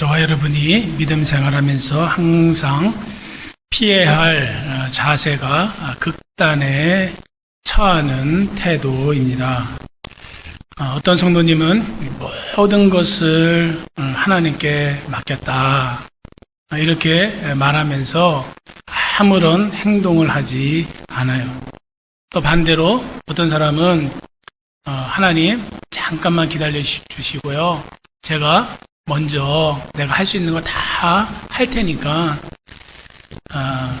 저와 여러분이 믿음 생활하면서 항상 피해야 할 자세가 극단에 처하는 태도입니다. 어떤 성도님은 모든 것을 하나님께 맡겼다 이렇게 말하면서 아무런 행동을 하지 않아요. 또 반대로 어떤 사람은 하나님 잠깐만 기다려 주시고요, 제가 먼저 내가 할 수 있는 거 다 할 테니까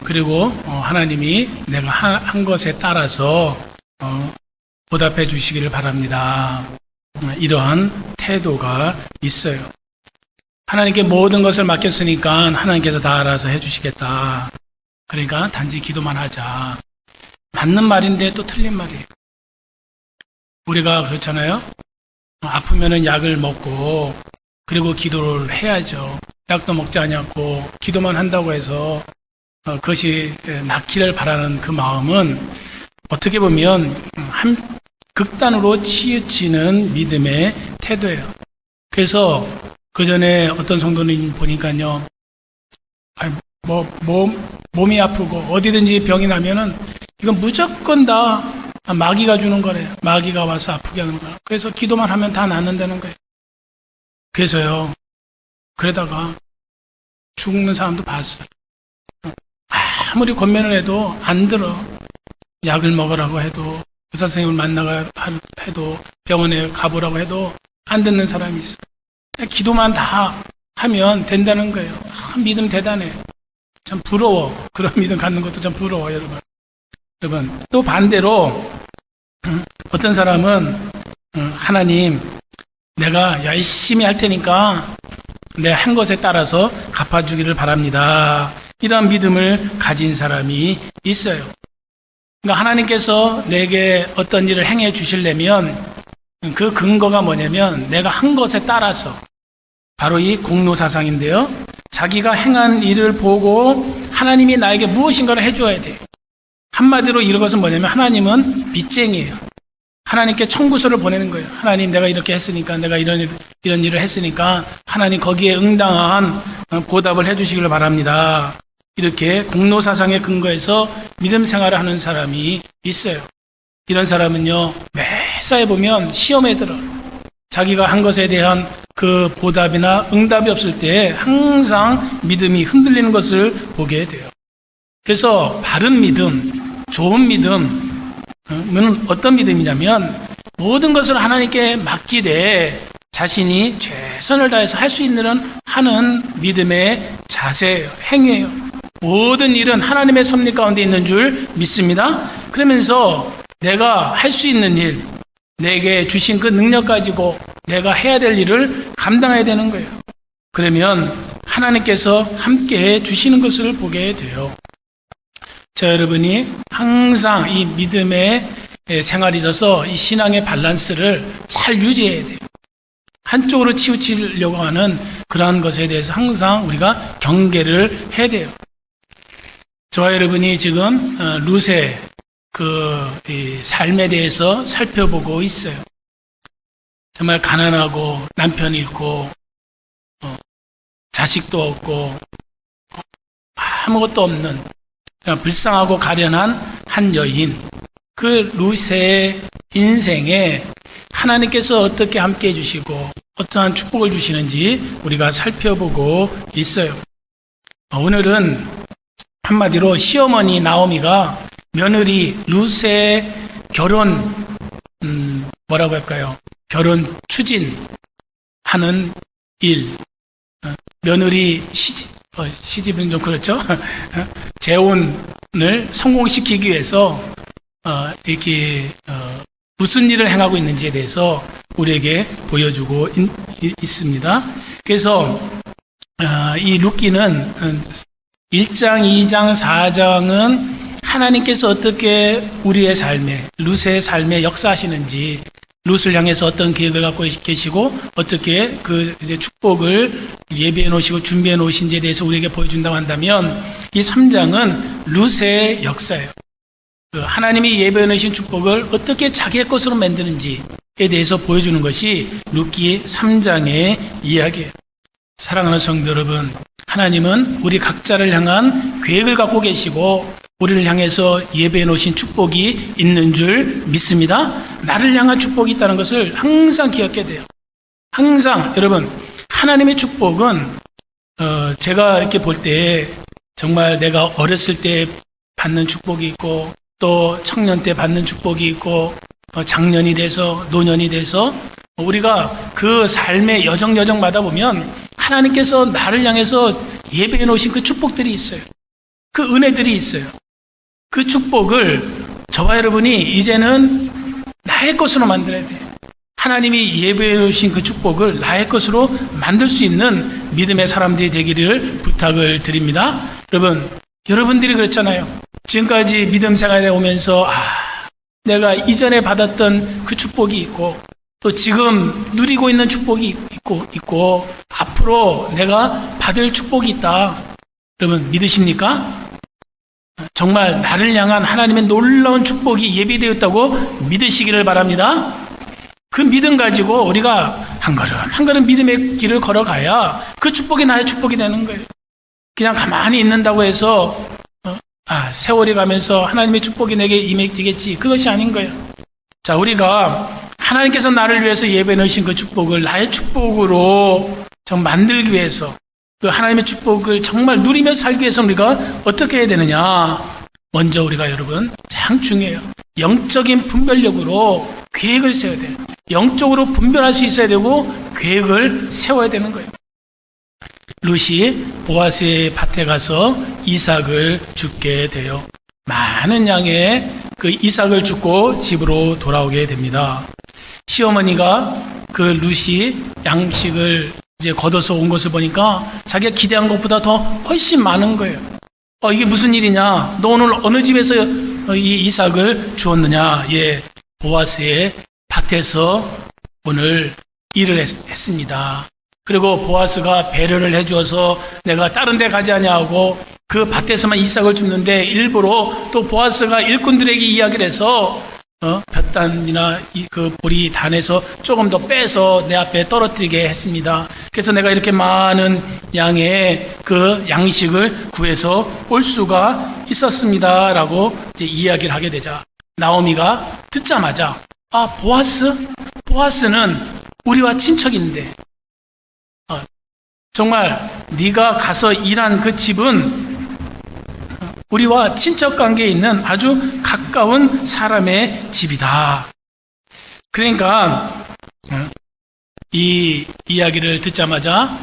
그리고 하나님이 내가 한 것에 따라서 보답해 주시기를 바랍니다. 이러한 태도가 있어요. 하나님께 모든 것을 맡겼으니까 하나님께서 다 알아서 해주시겠다. 그러니까 단지 기도만 하자. 맞는 말인데 또 틀린 말이에요. 우리가 그렇잖아요. 아프면은 약을 먹고 그리고 기도를 해야죠. 약도 먹지 않았고 기도만 한다고 해서 그것이 낫기를 바라는 그 마음은 어떻게 보면 한 극단으로 치우치는 믿음의 태도예요. 그래서 그 전에 어떤 성도님 보니까요, 몸이 아프고 어디든지 병이 나면은 이건 무조건 다 마귀가 주는 거래요. 마귀가 와서 아프게 하는 거예요. 그래서 기도만 하면 다 낫는다는 거예요. 그래서요, 그러다가 죽는 사람도 봤어요. 아무리 권면을 해도 안 들어. 약을 먹으라고 해도, 의사 선생님을 만나가 해도, 병원에 가보라고 해도 안 듣는 사람이 있어요. 기도만 다 하면 된다는 거예요. 믿음 대단해. 참 부러워. 그런 믿음 갖는 것도 참 부러워, 여러분. 또 반대로 어떤 사람은 하나님, 내가 열심히 할 테니까 내가 한 것에 따라서 갚아주기를 바랍니다. 이런 믿음을 가진 사람이 있어요. 그러니까 하나님께서 내게 어떤 일을 행해 주시려면 그 근거가 뭐냐면 내가 한 것에 따라서, 바로 이 공로사상인데요. 자기가 행한 일을 보고 하나님이 나에게 무엇인가를 해줘야 돼요. 한마디로 이런 것은 뭐냐면 하나님은 빚쟁이에요. 하나님께 청구서를 보내는 거예요. 하나님, 내가 이렇게 했으니까, 내가 이런 일을 했으니까 하나님 거기에 응당한 보답을 해주시기를 바랍니다. 이렇게 공로사상에 근거해서 믿음 생활을 하는 사람이 있어요. 이런 사람은요, 매사에 보면 시험에 들어. 자기가 한 것에 대한 그 보답이나 응답이 없을 때 항상 믿음이 흔들리는 것을 보게 돼요. 그래서 바른 믿음, 좋은 믿음은 어떤 믿음이냐면 모든 것을 하나님께 맡기되 자신이 최선을 다해서 할 수 있는 하는 믿음의 자세예요. 행위예요. 모든 일은 하나님의 섭리 가운데 있는 줄 믿습니다. 그러면서 내가 할 수 있는 일, 내게 주신 그 능력 가지고 내가 해야 될 일을 감당해야 되는 거예요. 그러면 하나님께서 함께 주시는 것을 보게 돼요. 자, 여러분이 항상 이 믿음의 생활에 있어서 이 신앙의 밸런스를 잘 유지해야 돼요. 한쪽으로 치우치려고 하는 그러한 것에 대해서 항상 우리가 경계를 해야 돼요. 저와 여러분이 지금 룻의 이 삶에 대해서 살펴보고 있어요. 정말 가난하고 남편이 있고 자식도 없고 아무것도 없는 그냥 불쌍하고 가련한 한 여인, 그 룻의 인생에 하나님께서 어떻게 함께 해주시고 어떠한 축복을 주시는지 우리가 살펴보고 있어요. 오늘은 한마디로 시어머니 나오미가 며느리 룻의 결혼 뭐라고 할까요? 결혼 추진하는 일, 며느리 시집은 좀 그렇죠? 재혼을 성공시키기 위해서 이렇게 무슨 일을 행하고 있는지에 대해서 우리에게 보여주고 있습니다. 그래서 이 룻기는 1장, 2장, 4장은 하나님께서 어떻게 우리의 삶에, 룻의 삶에 역사하시는지, 룻을 향해서 어떤 계획을 갖고 계시고 어떻게 그 이제 축복을 예비해 놓으시고 준비해 놓으신지에 대해서 우리에게 보여준다고 한다면, 이 3장은 룻의 역사예요. 하나님이 예비해 놓으신 축복을 어떻게 자기의 것으로 만드는지에 대해서 보여주는 것이 룻기 3장의 이야기예요. 사랑하는 성도 여러분, 하나님은 우리 각자를 향한 계획을 갖고 계시고 우리를 향해서 예배해 놓으신 축복이 있는 줄 믿습니다. 나를 향한 축복이 있다는 것을 항상 기억해야 돼요. 항상 여러분, 하나님의 축복은 제가 이렇게 볼 때 정말 내가 어렸을 때 받는 축복이 있고 또 청년 때 받는 축복이 있고 장년이 돼서 노년이 돼서 우리가 그 삶의 여정마다 보면 하나님께서 나를 향해서 예배해 놓으신 그 축복들이 있어요. 그 은혜들이 있어요. 그 축복을 저와 여러분이 이제는 나의 것으로 만들어야 돼요. 하나님이 예배해 놓으신 그 축복을 나의 것으로 만들 수 있는 믿음의 사람들이 되기를 부탁을 드립니다. 여러분들이 그랬잖아요. 지금까지 믿음 생활에 오면서 내가 이전에 받았던 그 축복이 있고 또 지금 누리고 있는 축복이 있고 앞으로 내가 받을 축복이 있다. 여러분 믿으십니까? 정말 나를 향한 하나님의 놀라운 축복이 예비되었다고 믿으시기를 바랍니다. 그 믿음 가지고 우리가 한 걸음 믿음의 길을 걸어가야 그 축복이 나의 축복이 되는 거예요. 그냥 가만히 있는다고 해서 세월이 가면서 하나님의 축복이 내게 임해지겠지, 그것이 아닌 거예요. 자, 우리가 하나님께서 나를 위해서 예배해 놓으신 그 축복을 나의 축복으로 좀 만들기 위해서 그 하나님의 축복을 정말 누리며 살기 위해서 우리가 어떻게 해야 되느냐? 먼저 우리가 여러분 가장 중요해요. 영적인 분별력으로 계획을 세워야 돼요. 영적으로 분별할 수 있어야 되고 계획을 세워야 되는 거예요. 룻이 보아스의 밭에 가서 이삭을 줍게 돼요. 많은 양의 그 이삭을 줍고 집으로 돌아오게 됩니다. 시어머니가 그 룻이 양식을 이제 걷어서 온 것을 보니까 자기가 기대한 것보다 더 훨씬 많은 거예요. 이게 무슨 일이냐? 너 오늘 어느 집에서 이 이삭을 주었느냐? 예, 보아스의 밭에서 오늘 일을 했습니다. 그리고 보아스가 배려를 해주어서 내가 다른 데 가지 않냐고 그 밭에서만 이삭을 줍는데 일부러 또 보아스가 일꾼들에게 이야기를 해서 볕단이나 그 보리 단에서 조금 더 빼서 내 앞에 떨어뜨리게 했습니다. 그래서 내가 이렇게 많은 양의 그 양식을 구해서 올 수가 있었습니다. 라고 이제 이야기를 하게 되자 나오미가 듣자마자 보아스는 우리와 친척인데 정말 네가 가서 일한 그 집은 우리와 친척 관계에 있는 아주 가까운 사람의 집이다. 그러니까 이 이야기를 듣자마자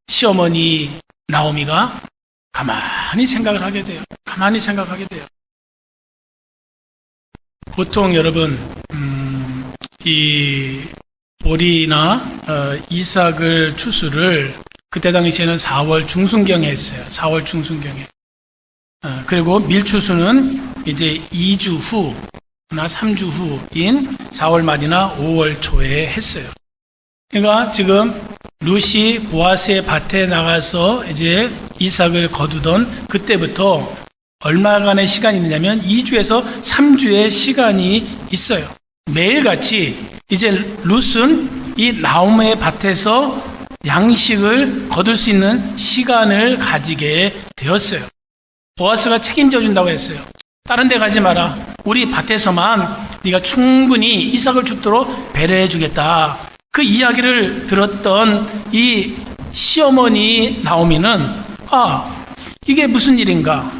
시어머니 나오미가 가만히 생각을 하게 돼요. 보통 여러분 이 보리나 이삭을 추수를 그때 당시에는 4월 중순경에 했어요. 4월 중순경에. 그리고 밀추수는 이제 2주 후나 3주 후인 4월 말이나 5월 초에 했어요. 그러니까 지금 룻이 보아스의 밭에 나가서 이제 이삭을 거두던 그때부터 얼마간의 시간이 있느냐면 2주에서 3주의 시간이 있어요. 매일같이 이제 룻은 이 나오미의 밭에서 양식을 거둘 수 있는 시간을 가지게 되었어요. 보아스가 책임져 준다고 했어요. 다른 데 가지 마라. 우리 밭에서만 네가 충분히 이삭을 줍도록 배려해 주겠다. 그 이야기를 들었던 이 시어머니 나오미는 이게 무슨 일인가?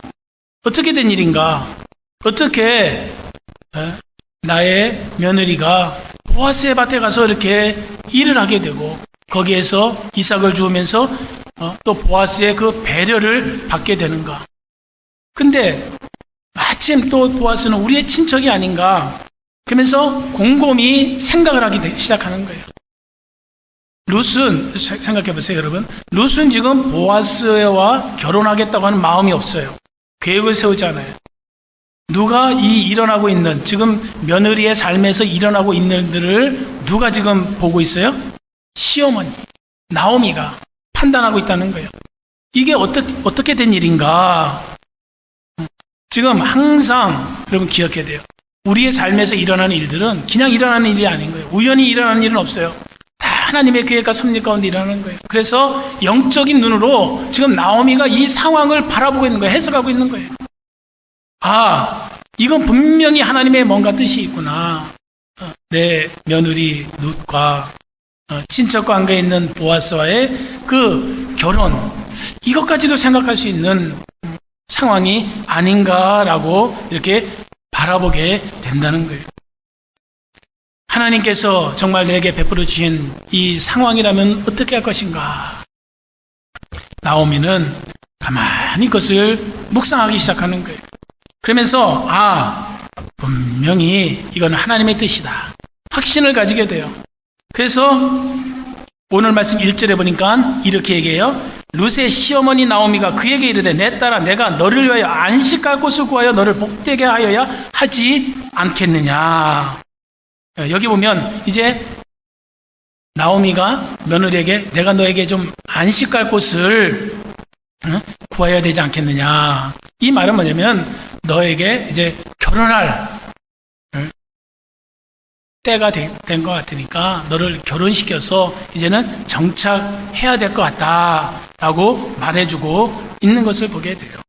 어떻게 된 일인가? 어떻게 나의 며느리가 보아스의 밭에 가서 이렇게 일을 하게 되고 거기에서 이삭을 주우면서 또 보아스의 그 배려를 받게 되는가? 근데 마침 또 보아스는 우리의 친척이 아닌가? 그러면서 곰곰이 생각을 하기 시작하는 거예요. 룻은 생각해 보세요, 여러분. 룻은 지금 보아스와 결혼하겠다고 하는 마음이 없어요. 계획을 세우지 않아요. 누가 이 일어나고 있는 지금 며느리의 삶에서 일어나고 있는 일들을 누가 지금 보고 있어요? 시어머니 나오미가 판단하고 있다는 거예요. 이게 어떻게 된 일인가? 지금 항상 여러분 기억해야 돼요. 우리의 삶에서 일어나는 일들은 그냥 일어나는 일이 아닌 거예요. 우연히 일어나는 일은 없어요. 다 하나님의 계획과 섭리 가운데 일어나는 거예요. 그래서 영적인 눈으로 지금 나오미가 이 상황을 바라보고 있는 거예요. 해석하고 있는 거예요. 아, 이건 분명히 하나님의 뭔가 뜻이 있구나. 내 며느리 룻과 친척 관계에 있는 보아스와의 그 결혼, 이것까지도 생각할 수 있는 상황이 아닌가라고 이렇게 바라보게 된다는 거예요. 하나님께서 정말 내게 베풀어 주신 이 상황이라면 어떻게 할 것인가? 나오미는 가만히 그것을 묵상하기 시작하는 거예요. 그러면서 분명히 이건 하나님의 뜻이다. 확신을 가지게 돼요. 그래서 오늘 말씀 1절에 보니까 이렇게 얘기해요. 룻의 시어머니 나오미가 그에게 이르되 내 딸아 내가 너를 위하여 안식할 곳을 구하여 너를 복되게 하여야 하지 않겠느냐. 여기 보면 이제 나오미가 며느리에게 내가 너에게 좀 안식할 곳을 구해야 되지 않겠느냐. 이 말은 뭐냐면 너에게 이제 결혼할 때가 된 것 같으니까 너를 결혼시켜서 이제는 정착해야 될 것 같다라고 말해주고 있는 것을 보게 돼요.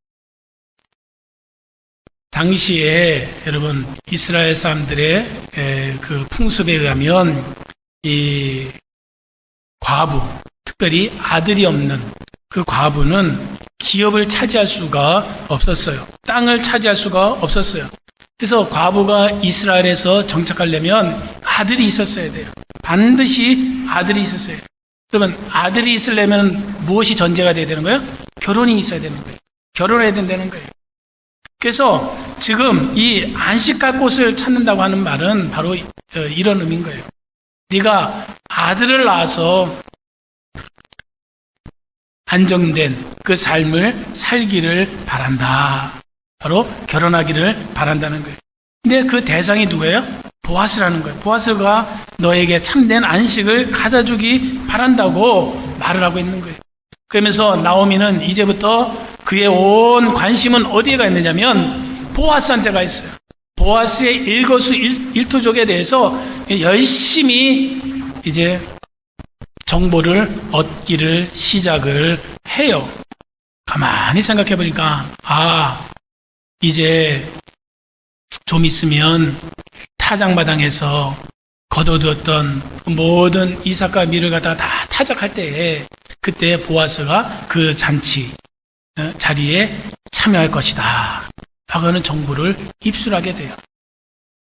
당시에 여러분 이스라엘 사람들의 그 풍습에 의하면 이 과부, 특별히 아들이 없는 그 과부는 기업을 차지할 수가 없었어요. 땅을 차지할 수가 없었어요. 그래서 과부가 이스라엘에서 정착하려면 아들이 있었어야 돼요. 반드시 아들이 있었어야 돼요. 그러면 아들이 있으려면 무엇이 전제가 돼야 되는 거예요? 결혼이 있어야 되는 거예요. 결혼해야 된다는 거예요. 그래서 지금 이 안식할 곳을 찾는다고 하는 말은 바로 이런 의미인 거예요. 네가 아들을 낳아서 안정된 그 삶을 살기를 바란다. 바로 결혼하기를 바란다는 거예요. 근데 그 대상이 누구예요? 보아스라는 거예요. 보아스가 너에게 참된 안식을 가져주기 바란다고 말을 하고 있는 거예요. 그러면서 나오미는 이제부터 그의 온 관심은 어디에 가 있느냐면 보아스한테 가 있어요. 보아스의 일거수일투족에 대해서 열심히 이제 정보를 얻기를 시작을 해요. 가만히 생각해 보니까 이제 좀 있으면 타작마당에서 거둬두었던 모든 이삭과 밀을 갖다가 다 타작할 때에 그때 보아스가 그 자리에 참여할 것이다 라고 하는 정보를 입수하게 돼요.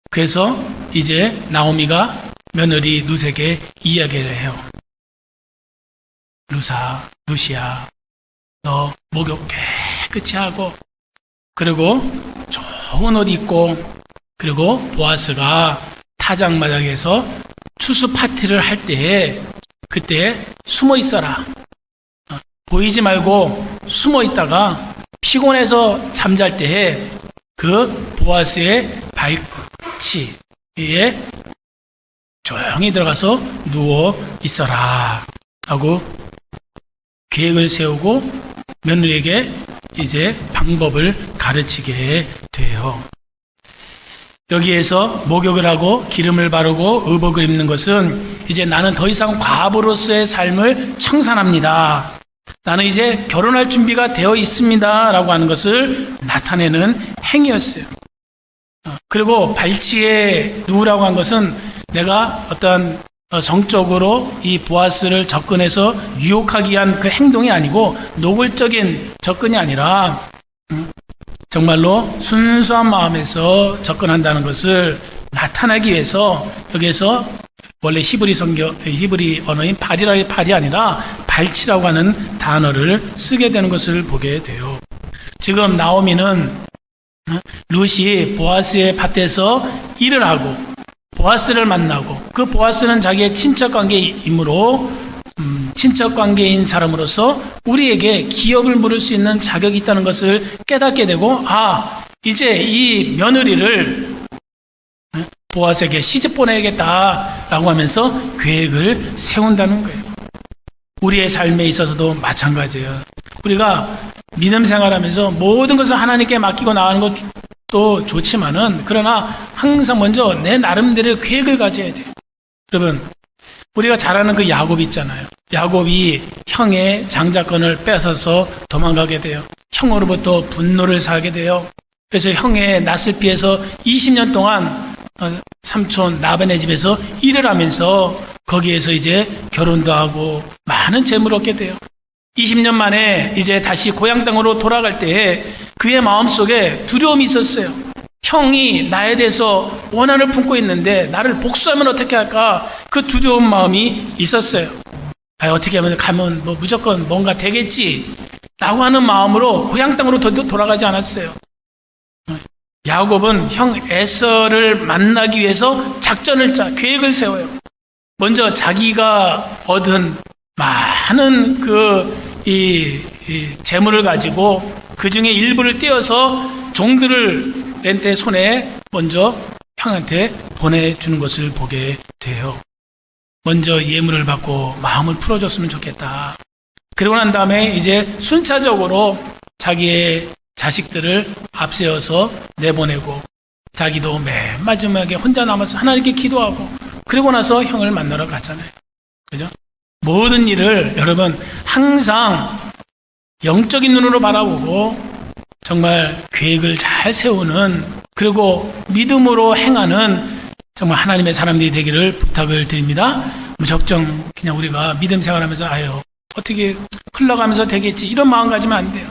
그래서 이제 나오미가 며느리 룻에게 이야기를 해요. 룻이야, 너 목욕 깨끗이 하고 그리고 좋은 옷 입고 그리고 보아스가 타작마당에서 추수 파티를 할 때에 그때 숨어 있어라. 보이지 말고 숨어 있다가 피곤해서 잠잘 때에 그 보아스의 발치 위에 조용히 들어가서 누워 있어라 하고 계획을 세우고 며느리에게 이제 방법을 가르치게 돼요. 여기에서 목욕을 하고 기름을 바르고 의복을 입는 것은 이제 나는 더 이상 과부로서의 삶을 청산합니다. 나는 이제 결혼할 준비가 되어 있습니다. 라고 하는 것을 나타내는 행위였어요. 그리고 발치에 누우라고 한 것은 내가 어떤 성적으로 이 보아스를 접근해서 유혹하기 위한 그 행동이 아니고 노골적인 접근이 아니라 정말로 순수한 마음에서 접근한다는 것을 나타내기 위해서 여기에서 원래 히브리 언어인 발이라의 발이 아니라 발치라고 하는 단어를 쓰게 되는 것을 보게 돼요. 지금 나오미는 룻이 보아스의 밭에서 일을 하고 보아스를 만나고 그 보아스는 자기의 친척 관계이므로 친척 관계인 사람으로서 우리에게 기업을 물을 수 있는 자격이 있다는 것을 깨닫게 되고 이제 이 며느리를 보아스에게 시집 보내야겠다라고 하면서 계획을 세운다는 거예요. 우리의 삶에 있어서도 마찬가지예요. 우리가 믿음 생활하면서 모든 것을 하나님께 맡기고 나가는 것도 좋지만은 그러나 항상 먼저 내 나름대로의 계획을 가져야 돼요. 여러분 우리가 잘 아는 그 야곱 있잖아요. 야곱이 형의 장자권을 뺏어서 도망가게 돼요. 형으로부터 분노를 사게 돼요. 그래서 형의 낯을 피해서 20년 동안 삼촌 라반의 집에서 일을 하면서 거기에서 이제 결혼도 하고 많은 재물을 얻게 돼요. 20년 만에 이제 다시 고향 땅으로 돌아갈 때 그의 마음속에 두려움이 있었어요. 형이 나에 대해서 원한을 품고 있는데 나를 복수하면 어떻게 할까? 그 두려운 마음이 있었어요. 어떻게 하면 가면 뭐 무조건 뭔가 되겠지 라고 하는 마음으로 고향 땅으로 돌아가지 않았어요. 야곱은 형 에서를 만나기 위해서 작전을 계획을 세워요. 먼저 자기가 얻은 많은 이 재물을 가지고 그 중에 일부를 떼어서 종들을 렌테 손에 먼저 형한테 보내주는 것을 보게 돼요. 먼저 예물을 받고 마음을 풀어줬으면 좋겠다. 그리고 난 다음에 이제 순차적으로 자기의 자식들을 앞세워서 내보내고 자기도 맨 마지막에 혼자 남아서 하나님께 기도하고 그리고 나서 형을 만나러 가잖아요. 그죠? 모든 일을 여러분 항상 영적인 눈으로 바라보고 정말 계획을 잘 세우는 그리고 믿음으로 행하는 정말 하나님의 사람들이 되기를 부탁을 드립니다. 무작정 그냥 우리가 믿음 생활하면서 어떻게 흘러가면서 되겠지 이런 마음 가지면 안 돼요.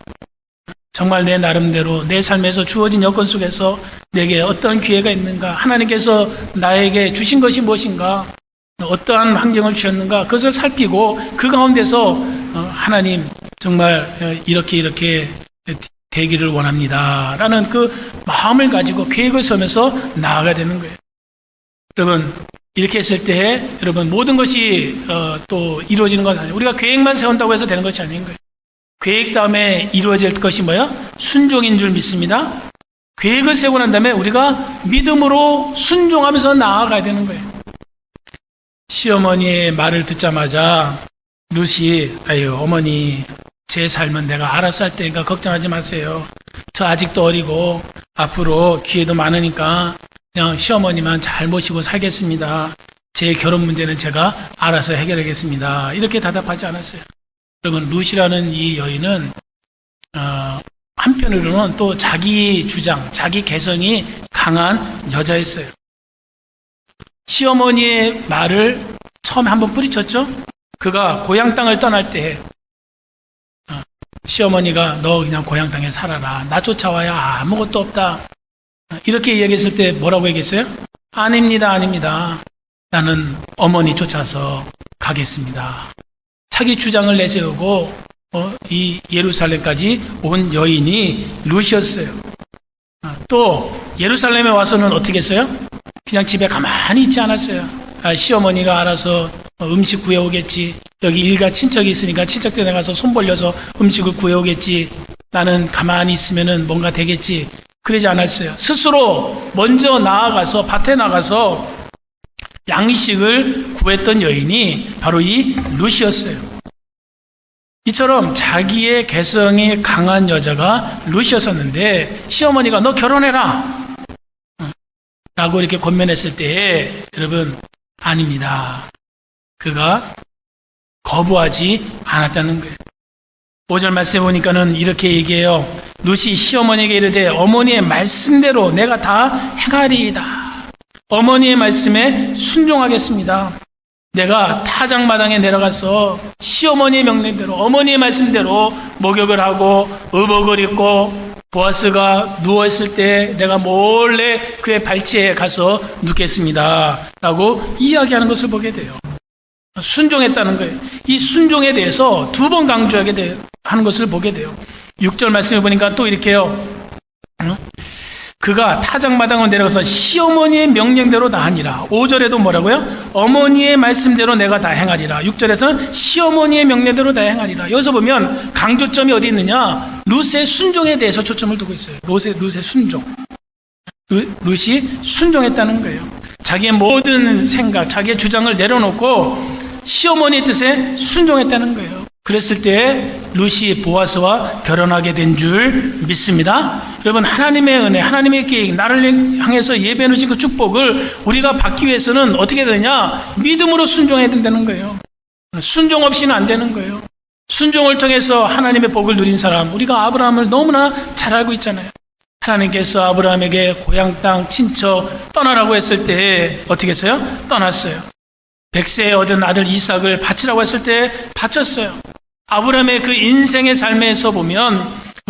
정말 내 나름대로 내 삶에서 주어진 여건 속에서 내게 어떤 기회가 있는가, 하나님께서 나에게 주신 것이 무엇인가, 어떠한 환경을 주셨는가 그것을 살피고 그 가운데서 하나님 정말 이렇게 되기를 원합니다 라는 그 마음을 가지고 계획을 세우면서 나아가야 되는 거예요. 여러분 이렇게 했을 때 여러분 모든 것이 또 이루어지는 것 아니에요. 우리가 계획만 세운다고 해서 되는 것이 아닌 거예요. 계획 다음에 이루어질 것이 뭐야? 순종인 줄 믿습니다. 계획을 세우고 난 다음에 우리가 믿음으로 순종하면서 나아가야 되는 거예요. 시어머니의 말을 듣자마자 루시 어머니 제 삶은 내가 알아서 할 테니까 걱정하지 마세요. 저 아직도 어리고 앞으로 기회도 많으니까 그냥 시어머니만 잘 모시고 살겠습니다. 제 결혼 문제는 제가 알아서 해결하겠습니다. 이렇게 대답하지 않았어요. 여러분 루시라는 이 여인은 한편으로는 또 자기 주장, 자기 개성이 강한 여자였어요. 시어머니의 말을 처음에 한번 뿌리쳤죠. 그가 고향 땅을 떠날 때 시어머니가 너 그냥 고향 땅에 살아라. 나 쫓아와야 아무것도 없다. 이렇게 이야기했을 때 뭐라고 얘기했어요? 아닙니다. 나는 어머니 쫓아서 가겠습니다. 자기 주장을 내세우고 이 예루살렘까지 온 여인이 루시였어요. 또 예루살렘에 와서는 어떻게 했어요? 그냥 집에 가만히 있지 않았어요. 시어머니가 알아서 음식 구해오겠지. 여기 일가 친척이 있으니까 친척들에 가서 손 벌려서 음식을 구해오겠지. 나는 가만히 있으면은 뭔가 되겠지. 그러지 않았어요. 스스로 먼저 나아가서 밭에 나가서 양식을 구했던 여인이 바로 이 루시였어요. 이처럼 자기의 개성이 강한 여자가 루시였었는데 시어머니가 너 결혼해라 라고 이렇게 권면했을 때에 여러분 아닙니다. 그가 거부하지 않았다는 거예요. 5절 말씀에 보니까는 이렇게 얘기해요. 루시 시어머니에게 이르되 어머니의 말씀대로 내가 다 행하리이다. 어머니의 말씀에 순종하겠습니다. 내가 타작마당에 내려가서 시어머니의 명령대로 어머니의 말씀대로 목욕을 하고 의복을 입고 보아스가 누워있을 때 내가 몰래 그의 발치에 가서 눕겠습니다 라고 이야기하는 것을 보게 돼요. 순종했다는 거예요. 이 순종에 대해서 두 번 강조하게 하는 것을 보게 돼요. 6절 말씀해 보니까 또 이렇게 해요. 그가 타작마당으로 내려가서 시어머니의 명령대로 다 하니라. 5절에도 뭐라고요? 어머니의 말씀대로 내가 다 행하리라. 6절에서는 시어머니의 명령대로 다 행하리라. 여기서 보면 강조점이 어디 있느냐? 룻의 순종에 대해서 초점을 두고 있어요. 룻의 순종. 룻이 순종했다는 거예요. 자기의 모든 생각, 자기의 주장을 내려놓고 시어머니의 뜻에 순종했다는 거예요. 그랬을 때 룻이 보아스와 결혼하게 된 줄 믿습니다. 여러분, 하나님의 은혜, 하나님의 계획, 나를 향해서 예배해 놓으신 그 축복을 우리가 받기 위해서는 어떻게 되냐? 믿음으로 순종해야 된다는 거예요. 순종 없이는 안 되는 거예요. 순종을 통해서 하나님의 복을 누린 사람, 우리가 아브라함을 너무나 잘 알고 있잖아요. 하나님께서 아브라함에게 고향 땅 친척 떠나라고 했을 때 어떻게 했어요? 떠났어요. 100세에 얻은 아들 이삭을 바치라고 했을 때 바쳤어요. 아브라함의 그 인생의 삶에서 보면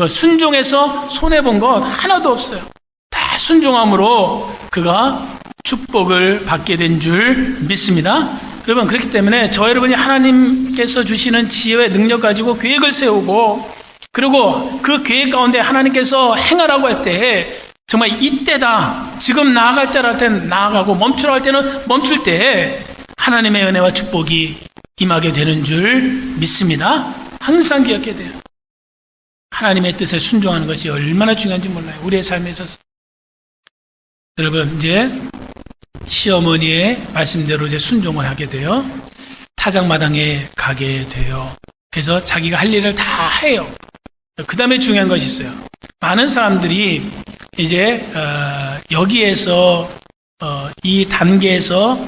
순종해서 손해본 것 하나도 없어요. 다 순종함으로 그가 축복을 받게 된 줄 믿습니다. 여러분, 그렇기 때문에 저 여러분이 하나님께서 주시는 지혜와 능력 가지고 계획을 세우고, 그리고 그 계획 가운데 하나님께서 행하라고 할 때 정말 이때다, 지금 나아갈 때라 할 때는 나아가고 멈추라 할 때는 멈출 때 하나님의 은혜와 축복이 임하게 되는 줄 믿습니다. 항상 기억해야 돼요. 하나님의 뜻에 순종하는 것이 얼마나 중요한지 몰라요. 우리의 삶에 있어서. 여러분, 이제 시어머니의 말씀대로 이제 순종을 하게 돼요. 타작마당에 가게 돼요. 그래서 자기가 할 일을 다 해요. 그 다음에 중요한 것이 있어요. 많은 사람들이 이제 여기에서 이 단계에서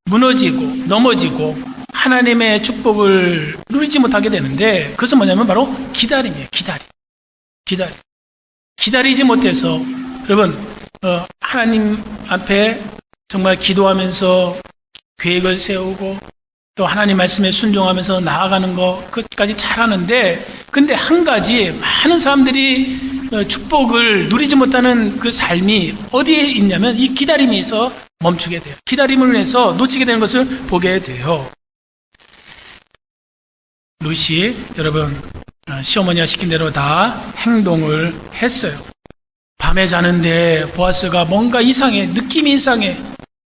무너지고 넘어지고 하나님의 축복을 누리지 못하게 되는데, 그것은 뭐냐면 바로 기다림이에요. 기다리지 못해서, 여러분, 하나님 앞에 정말 기도하면서 계획을 세우고 또 하나님 말씀에 순종하면서 나아가는 것, 그것까지 잘하는데, 근데 한 가지, 많은 사람들이 축복을 누리지 못하는 그 삶이 어디에 있냐면 이 기다림에 있어 멈추게 돼요. 기다림을 위해서 놓치게 되는 것을 보게 돼요. 룻이, 여러분, 시어머니가 시킨 대로 다 행동을 했어요. 밤에 자는데 보아스가 뭔가 이상해, 느낌이 이상해.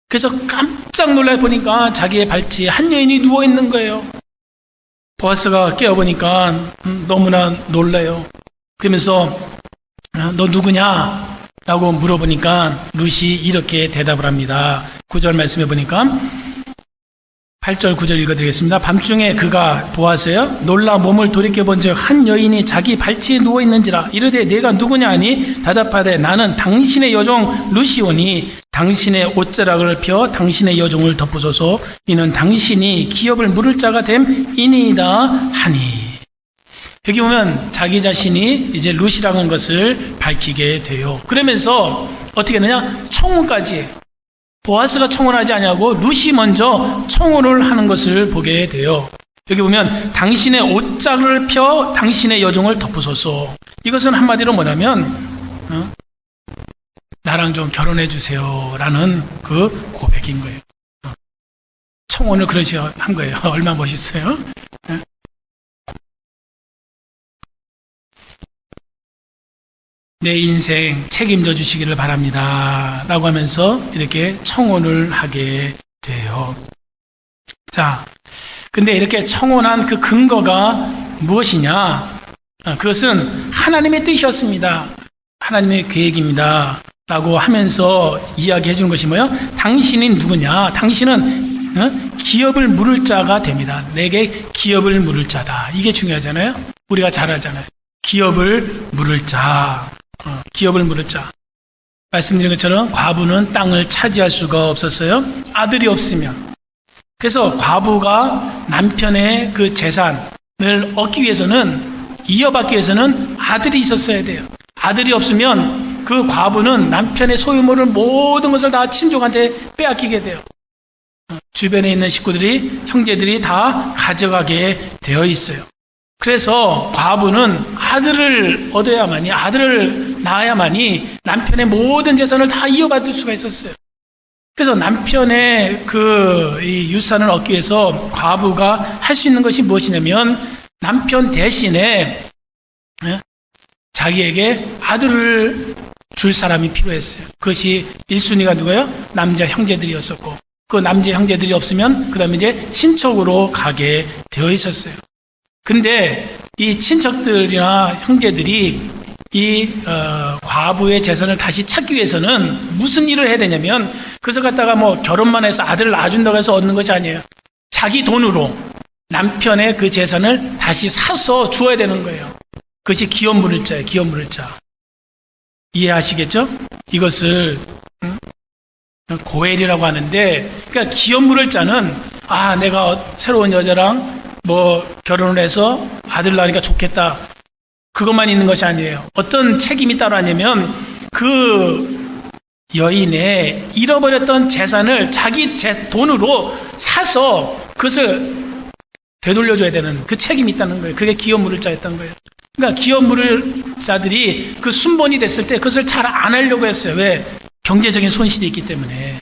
그래서 깜짝 놀라 보니까 자기의 발치에 한 여인이 누워 있는 거예요. 보아스가 깨어보니까 너무나 놀라요. 그러면서 너 누구냐? 라고 물어보니까 룻이 이렇게 대답을 합니다. 9절 말씀해 보니까 8절 9절 읽어드리겠습니다. 밤중에 그가 보아스여 놀라 몸을 돌이켜본즉 한 여인이 자기 발치에 누워있는지라. 이르되 내가 누구냐 하니 대답하되 나는 당신의 여종 룻이오니 당신의 옷자락을 펴 당신의 여종을 덮으소서. 이는 당신이 기업을 물을 자가 됨이니이다 하니. 여기 보면 자기 자신이 이제 룻이라는 것을 밝히게 돼요. 그러면서 어떻게 하느냐? 청혼까지 해요. 보아스가 청혼하지 아니하고 룻이 먼저 청혼을 하는 것을 보게 돼요. 여기 보면 당신의 옷장을 펴 당신의 여종을 덮으소서. 이것은 한마디로 뭐냐면 나랑 좀 결혼해 주세요 라는 그 고백인 거예요. 청혼을 그렇게 한 거예요. 얼마나 멋있어요. 내 인생 책임져 주시기를 바랍니다 라고 하면서 이렇게 청혼을 하게 돼요. 자, 근데 이렇게 청혼한 그 근거가 무엇이냐? 그것은 하나님의 뜻이었습니다. 하나님의 계획입니다 라고 하면서 이야기해 주는 것이 뭐예요? 당신이 누구냐? 당신은 기업을 물을 자가 됩니다. 내게 기업을 물을 자다. 이게 중요하잖아요. 우리가 잘 알잖아요. 기업을 물을 자. 기업을 물을 자. 말씀드린 것처럼 과부는 땅을 차지할 수가 없었어요. 아들이 없으면. 그래서 과부가 남편의 그 재산을 얻기 위해서는, 이어받기 위해서는 아들이 있었어야 돼요. 아들이 없으면 그 과부는 남편의 소유물을 모든 것을 다 친족한테 빼앗기게 돼요. 주변에 있는 식구들이, 형제들이 다 가져가게 되어 있어요. 그래서 과부는 아들을 얻어야만이, 아들을 낳아야만이 남편의 모든 재산을 다 이어받을 수가 있었어요. 그래서 남편의 그 이 유산을 얻기 위해서 과부가 할 수 있는 것이 무엇이냐면 남편 대신에 자기에게 아들을 줄 사람이 필요했어요. 그것이 1순위가 누구예요? 남자 형제들이었었고, 그 남자 형제들이 없으면 그 다음에 이제 친척으로 가게 되어 있었어요. 근데 이 친척들이나 형제들이 이 과부의 재산을 다시 찾기 위해서는 무슨 일을 해야 되냐면, 그래서 갖다가 뭐 결혼만 해서 아들을 낳아준다고 해서 얻는 것이 아니에요. 자기 돈으로 남편의 그 재산을 다시 사서 주어야 되는 거예요. 그것이 기업 물을 자예요. 기업 물을 자. 이해하시겠죠? 이것을 고엘이라고 하는데, 그러니까 기업 물을 자는 내가 새로운 여자랑 결혼을 해서 아들 낳으니까 좋겠다, 그것만 있는 것이 아니에요. 어떤 책임이 따로 하냐면 그 여인의 잃어버렸던 재산을 자기 돈으로 사서 그것을 되돌려줘야 되는 그 책임이 있다는 거예요. 그게 기업 물을 자였던 거예요. 그러니까 기업 물을 자들이 그 순번이 됐을 때 그것을 잘 안 하려고 했어요. 왜? 경제적인 손실이 있기 때문에.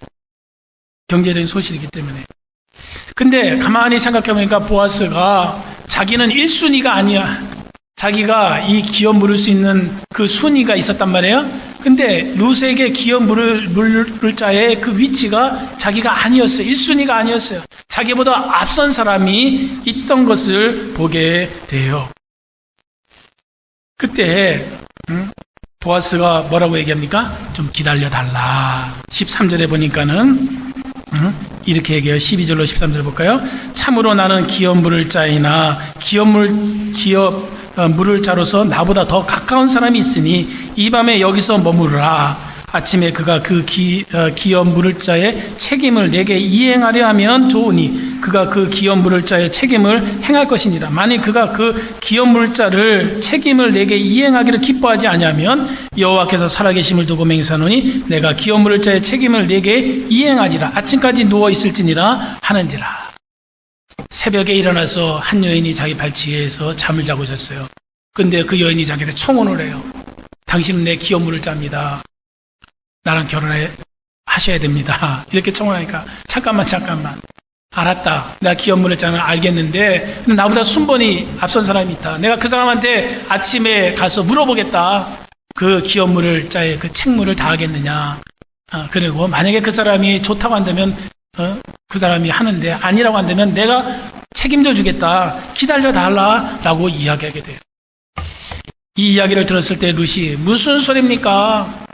경제적인 손실이 있기 때문에. 근데 가만히 생각해 보니까 보아스가 자기는 1순위가 아니야. 자기가 이 기업 물을 수 있는 그 순위가 있었단 말이에요. 근데 룻에게 기업 물을 자의 그 위치가 자기가 아니었어요. 1순위가 아니었어요. 자기보다 앞선 사람이 있던 것을 보게 돼요. 그때 보아스가 뭐라고 얘기합니까? 좀 기다려달라. 13절에 보니까는 이렇게 얘기해요. 12절로 13절 볼까요? 참으로 나는 기업 물을 자이나 기업 물을 자로서 나보다 더 가까운 사람이 있으니 이 밤에 여기서 머무르라. 아침에 그가 그 기업 물을 자의 책임을 내게 이행하려 하면 좋으니 그가 그 기업 물을 자의 책임을 행할 것이니라. 만일 그가 그 기업 물을 자를 책임을 내게 이행하기를 기뻐하지 아니하면 여호와께서 살아계심을 두고 맹세하노니 내가 기업 물을 자의 책임을 내게 이행하리라. 아침까지 누워 있을지니라 하는지라. 새벽에 일어나서 한 여인이 자기 발치에서 잠을 자고 있었어요. 근데 그 여인이 자기한테 청혼을 해요. 당신은 내 기업 물을 자입니다. 나랑 결혼해 하셔야 됩니다. 이렇게 청혼하니까 잠깐만 알았다. 내가 기업 물을 자는 알겠는데 근데 나보다 순번이 앞선 사람이 있다. 내가 그 사람한테 아침에 가서 물어보겠다. 그 기업 물을 자의 그 책무를 다하겠느냐. 그리고 만약에 그 사람이 좋다고 한다면 그 사람이 하는데 아니라고 한다면 내가 책임져 주겠다. 기다려 달라라고 이야기하게 돼요. 이 이야기를 들었을 때 룻이 무슨 소리입니까?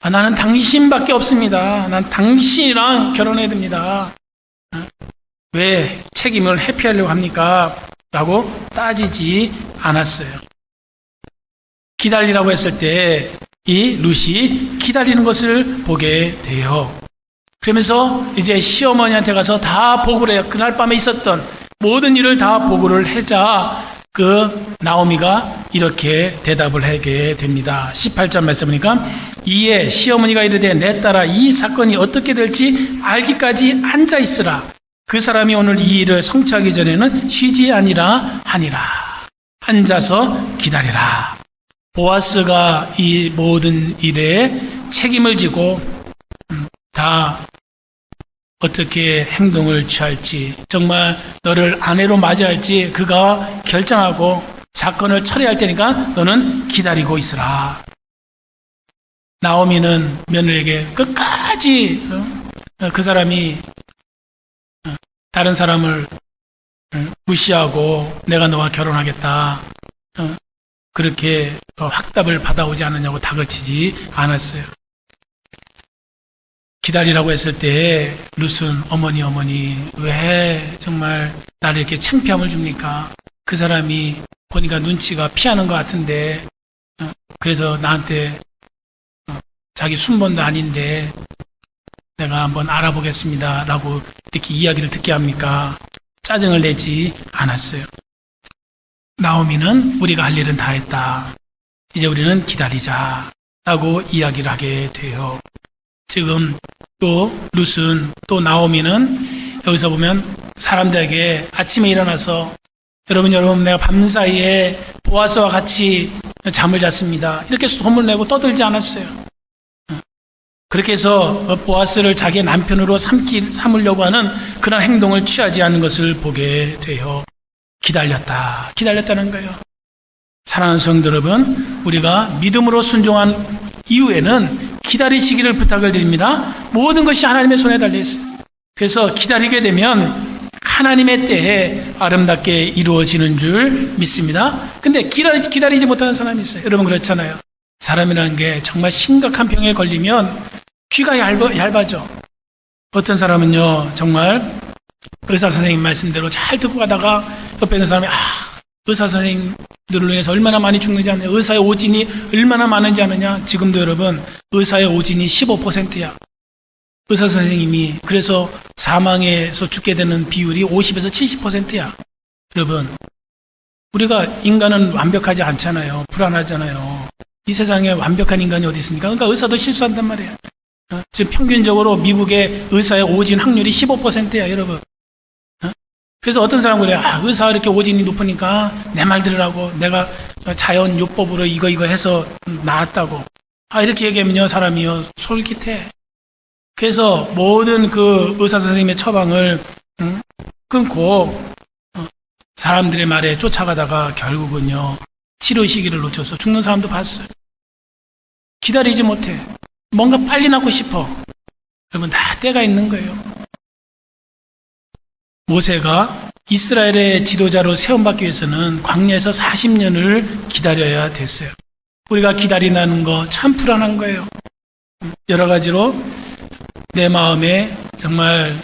나는 당신밖에 없습니다. 난 당신이랑 결혼해야 됩니다. 왜 책임을 회피하려고 합니까? 라고 따지지 않았어요. 기다리라고 했을 때 이 룻이 기다리는 것을 보게 돼요. 그러면서 이제 시어머니한테 가서 다 보고를 해요. 그날 밤에 있었던 모든 일을 다 보고를 하자 그 나오미가 이렇게 대답을 하게 됩니다. 18절 말씀 보니까 이에 시어머니가 이르되 내 딸아 이 사건이 어떻게 될지 알기까지 앉아 있으라. 그 사람이 오늘 이 일을 성취하기 전에는 쉬지 아니라 하니라. 앉아서 기다리라. 보아스가 이 모든 일에 책임을 지고 다 어떻게 행동을 취할지, 정말 너를 아내로 맞이할지 그가 결정하고 사건을 처리할 테니까 너는 기다리고 있으라. 나오미는 며느리에게 끝까지 그 사람이 다른 사람을 무시하고 내가 너와 결혼하겠다 그렇게 확답을 받아오지 않느냐고 다그치지 않았어요. 기다리라고 했을 때 룻은 어머니 왜 정말 나를 이렇게 창피함을 줍니까? 그 사람이 보니까 눈치가 피하는 것 같은데 그래서 나한테 자기 순번도 아닌데 내가 한번 알아보겠습니다 라고 이렇게 이야기를 듣게 합니까? 짜증을 내지 않았어요. 나오미는 우리가 할 일은 다 했다. 이제 우리는 기다리자 라고 이야기를 하게 돼요. 지금 또 룻은 또 나오미는 여기서 보면 사람들에게 아침에 일어나서 여러분 내가 밤사이에 보아스와 같이 잠을 잤습니다. 이렇게 소문을 내고 떠들지 않았어요. 그렇게 해서 보아스를 자기의 남편으로 삼으려고 하는 그런 행동을 취하지 않는 것을 보게 돼요. 기다렸다는 거예요. 사랑하는 성도 여러분, 우리가 믿음으로 순종한 이후에는 기다리시기를 부탁을 드립니다. 모든 것이 하나님의 손에 달려있어요. 그래서 기다리게 되면 하나님의 때에 아름답게 이루어지는 줄 믿습니다. 근데 기다리지 못하는 사람이 있어요. 여러분 그렇잖아요. 사람이라는 게 정말 심각한 병에 걸리면 귀가 얇아져. 어떤 사람은요 정말 의사 선생님 말씀대로 잘 듣고 가다가 옆에 있는 사람이 의사 선생님들로 인해서 얼마나 많이 죽는지 아느냐, 의사의 오진이 얼마나 많은지 아느냐. 지금도 여러분 의사의 오진이 15%야. 의사 선생님이 그래서 사망에서 죽게 되는 비율이 50에서 70%야. 여러분, 우리가 인간은 완벽하지 않잖아요. 불안하잖아요. 이 세상에 완벽한 인간이 어디 있습니까? 그러니까 의사도 실수한단 말이에요. 지금 평균적으로 미국의 의사의 오진 확률이 15%야, 여러분. 그래서 어떤 사람은 그래요. 의사가 이렇게 오진이 높으니까 내 말 들으라고, 내가 자연요법으로 이거 해서 나았다고. 이렇게 얘기하면요, 사람이요, 솔깃해. 그래서 모든 그 의사 선생님의 처방을 끊고 사람들의 말에 쫓아가다가 결국은요, 치료 시기를 놓쳐서 죽는 사람도 봤어요. 기다리지 못해. 뭔가 빨리 낫고 싶어. 여러분, 다 때가 있는 거예요. 모세가 이스라엘의 지도자로 세움받기 위해서는 광야에서 40년을 기다려야 됐어요. 우리가 기다린다는 거 참 불안한 거예요. 여러 가지로 내 마음에 정말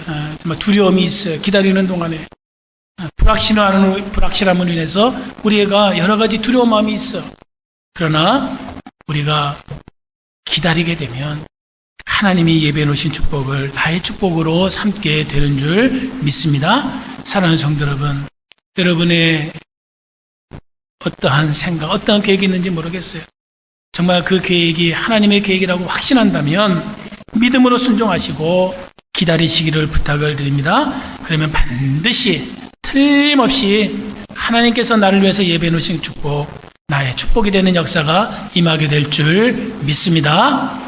두려움이 있어요. 기다리는 동안에. 불확실함으로 인해서 우리가 여러 가지 두려운 마음이 있어. 그러나 우리가 기다리게 되면 하나님이 예배해 놓으신 축복을 나의 축복으로 삼게 되는 줄 믿습니다. 사랑하는 성도 여러분, 여러분의 어떠한 생각, 어떠한 계획이 있는지 모르겠어요. 정말 그 계획이 하나님의 계획이라고 확신한다면 믿음으로 순종하시고 기다리시기를 부탁을 드립니다. 그러면 반드시 틀림없이 하나님께서 나를 위해서 예배해 놓으신 축복, 나의 축복이 되는 역사가 임하게 될 줄 믿습니다.